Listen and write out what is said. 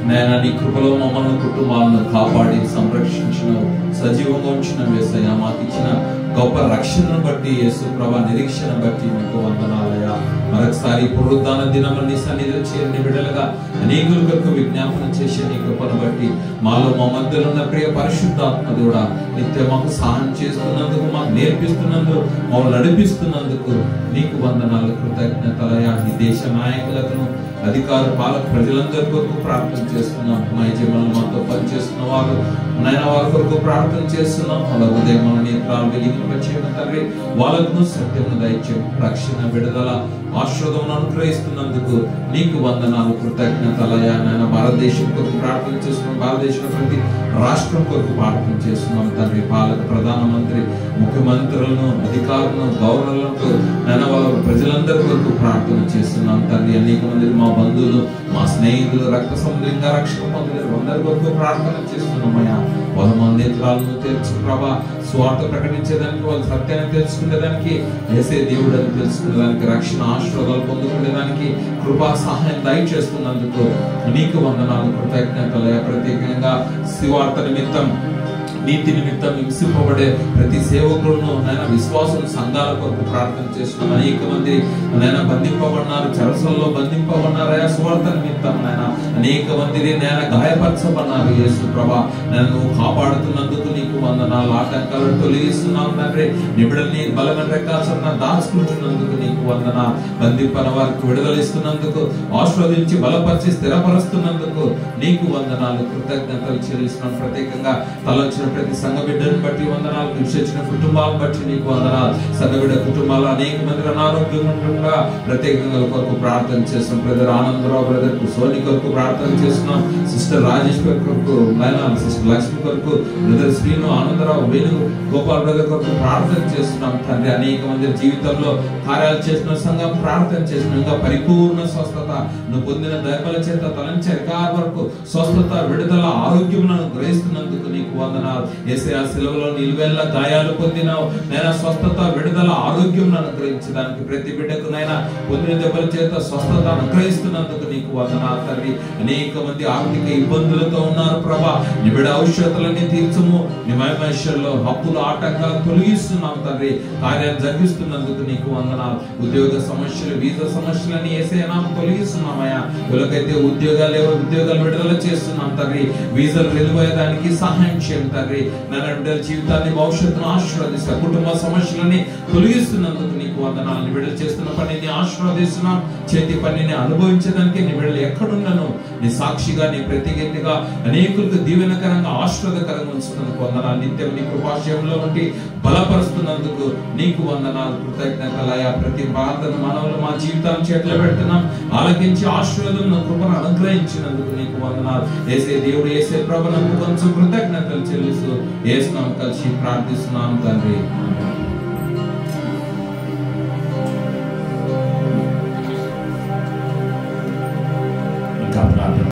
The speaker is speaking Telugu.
నేను నీ కృపలో మమ్మల్ని కుటుంబాలను కాపాడి సంరక్షించిన సజీవంగా ఉంచిన యేసయ్య, మాకు ఇచ్చిన గొప్ప రక్షణను బట్టి యేసు ప్రభా, నిరీక్షణ బట్టి మీకు వందనాలయ్యా. మరొకసారి పునరుద్ధాన దినమున నీ సన్నిధిలో చేరిన బిడ్డలుగా అనేకులకు విజ్ఞాపన చేసే నీ కృపను బట్టి మాలో మా మధ్యలో ఉన్న ప్రియ పరిశుద్ధాత్మ దేవుడా నిత్యం మాకు సహాయం చేస్తున్నందుకు, మాకు నేర్పిస్తున్నందుకు, మమ్మల్ని నడిపిస్తున్నందుకు నీకు వందనాలు, కృతజ్ఞతలయ్యా. ఈ దేశ నాయకులకు, అధికార పాలక ప్రజలందరి కొరకు ప్రార్థన చేస్తున్నాం. మా యజమానులు మాతో పనిచేస్తున్న వారు నైనా వారి కొరకు ప్రార్థన చేస్తున్నాం. వాళ్ళ ఉదయం మన నేత్రాలు వెలిగింపచేయడం తండ్రి, వాళ్ళకు సత్యమును దయచేయం, రక్షణ, విడుదల, ఆశీర్వాదం అనుగ్రహిస్తున్నందుకు నీకు వందనాలు, కృతజ్ఞతలయ్యా. నాయన భారతదేశం కొరకు ప్రార్థన చేస్తున్నాం, భారతదేశంలో ప్రతి రాష్ట్రం కొరకు ప్రార్థన చేస్తున్నాం తండ్రి. పాలక, ప్రధానమంత్రి, ముఖ్యమంత్రులను, అధికారులను, గవర్నర్లకు, నాయన వాళ్ళ ప్రజలందరి కొరకు ప్రార్థన చేస్తున్నాం తండ్రి. అనేక మంది మా బంధువులు, మా స్నేహితులు, రక్త సంబంధంగా రక్షణ పొందిన అందరి కొరకు ప్రార్థన చేస్తున్నామయ్యా. వాళ్ళ మన నేత్రాలను తెరుచు ప్రభా, స్వార్థ ప్రకటించేదానికి, వాళ్ళ సత్యాన్ని తెలుసుకునేదానికి, యేసే దేవుడు అని తెలుసుకునేదానికి, రక్షణ ఆశీర్వాదాలు పొందుకునేదానికి కృపా సహాయం దయచేస్తున్నందుకు నీకు వందనాలు, కృతజ్ఞతలయ్యా. ప్రత్యేకంగా సువార్త నిమిత్తం, నీతి నిమిత్తం హింసింపబడే ప్రతి సేవకులను నైనా విశ్వాసం సంఘాల కొరకు ప్రార్థన చేస్తున్నాం. అనేక మంది నైనా బంధింపబడినారు, చెరసల్లో బంధింపబడినారయా సువార్త నిమిత్తం. నైనా అనేక మంది నైనా గాయపరచబడినారు. యేసు ప్రభా, నన్ను కాపాడుతున్నందుకు నీకు వందనాలు. ఆటంకాలను తొలగిస్తున్నాం తండ్రి. నిబిడల్ని బలమైన రెక్కాసన దాచుకుంటున్నందుకు నీకు వందనాలు. బంధింపన వారికి విడుదలిస్తున్నందుకు, ఆశీర్వదించి బలపరిచి స్థిరపరుస్తున్నందుకు నీకు వందనాలు, కృతజ్ఞతలు చెల్లిస్తున్నాం. ప్రత్యేకంగా తలొచ్చిన ప్రతి సంఘ బిడ్డను బట్టి వందనాలు, విడిచిన కుటుంబాలను బట్టి నీకు వందనాలు. సంఘ బిడ్డ కుటుంబాలు అనేక మంది అనారోగ్యంగా ఉండగా ప్రత్యేకంగా కొరకు ప్రార్థన చేస్తున్నాం. బ్రదర్ ఆనందరావు బ్రదర్ సోని కొరకు ప్రార్థన చేస్తున్నాం. సిస్టర్ రాజేశ్వర్ కొరకు, సిస్టర్ లక్ష్మి కొరకు, బ్రదర్ శ్రీను, ఆనందరావు, వేణు గోపాల్ బ్రదర్ కొరకు ప్రార్థన చేస్తున్నాం తండ్రి. అనేక మంది జీవితంలో కార్యాలు చేసిన సంఘం ప్రార్థన చేస్తున్నాం. ఇంకా పరిపూర్ణ స్వస్థత నువ్వు పొందిన దయబల చేత తలంచి అధికార వరకు స్వస్థత, విడుదల, ఆరోగ్యములను గ్రహిస్తున్నందుకు నీకు వందనాలు. యేసయ్య శిలువలో నిలువెల్ల గాయాలు పొందినావు నైనా, స్వస్థత, విడుదల, ఆరోగ్యం అనుగ్రహించడానికి ప్రతి బిడ్డకు నైనా పొందిన దెబ్బల చేత స్వస్థత అనుగ్రహిస్తున్నందుకు నీకు వందనాలు తండ్రి. అనేక మంది ఆర్థిక ఇబ్బందులతో ఉన్నారు ప్రభా, నీ బిడ్డ ఔషధాలన్నీ తీర్చుము. నీ మహిమేశ్వర్లో హక్కులు, ఆటంకాలు తొలగిస్తున్నాం తండ్రి. కార్యాలు జరిగిస్తున్నందుకు నీకు వందనాలు. ఉద్యోగ సమస్యలు, వీసా సమస్యలని యేసయ్య నామమున తొలగిస్తున్నామయ్యా. వీళ్ళకైతే ఉద్యోగాలు లేవో ఉద్యోగాలు విడుదల చేస్తున్నాం తండ్రి. వీసాలు వెలువయ్యేదానికి సహాయం చేయండి తండ్రి. నన్ను బిడ్డల జీవితాన్ని, భవిష్యత్తును ఆశీర్వదిస్తా. కుటుంబ సమస్యలని తొలగిస్తున్నందుకు నీకు వందనాలు. నీ బిడ్డలు చేస్తున్న పనిని ఆశీర్వదిస్తున్నాం. చేతి పనిని అనుభవించడానికి నీ బిడ్డలు ఎక్కడున్నాను నీ సాక్షిగా, నీ ప్రతిజ్ఞగా అనేకులకు దీవెనకరంగా, ఆశీర్వాదకరంగా ఉంచుతున్నందుకు వందనాలు. నిత్యం నీ కృపాశయంలో ఉండి బలపరుస్తున్నందుకు నీకు వందనాలు, కృతజ్ఞతలయ్యా. ప్రతి ప్రార్థన మనవులు మా జీవితాన్ని చేతిలో పెడుతున్నాం. ఆలకించి ఆశీర్వాదం, కృపను అనుగ్రహించినందుకు నీకు వందనాలు. యేసే దేవుడు, యేసే ప్రభువుకు కొంచెం కృతజ్ఞతలు చెల్లిస్తూ యేసు నామమున కలిసి ప్రార్థిస్తున్నాం తండ్రి.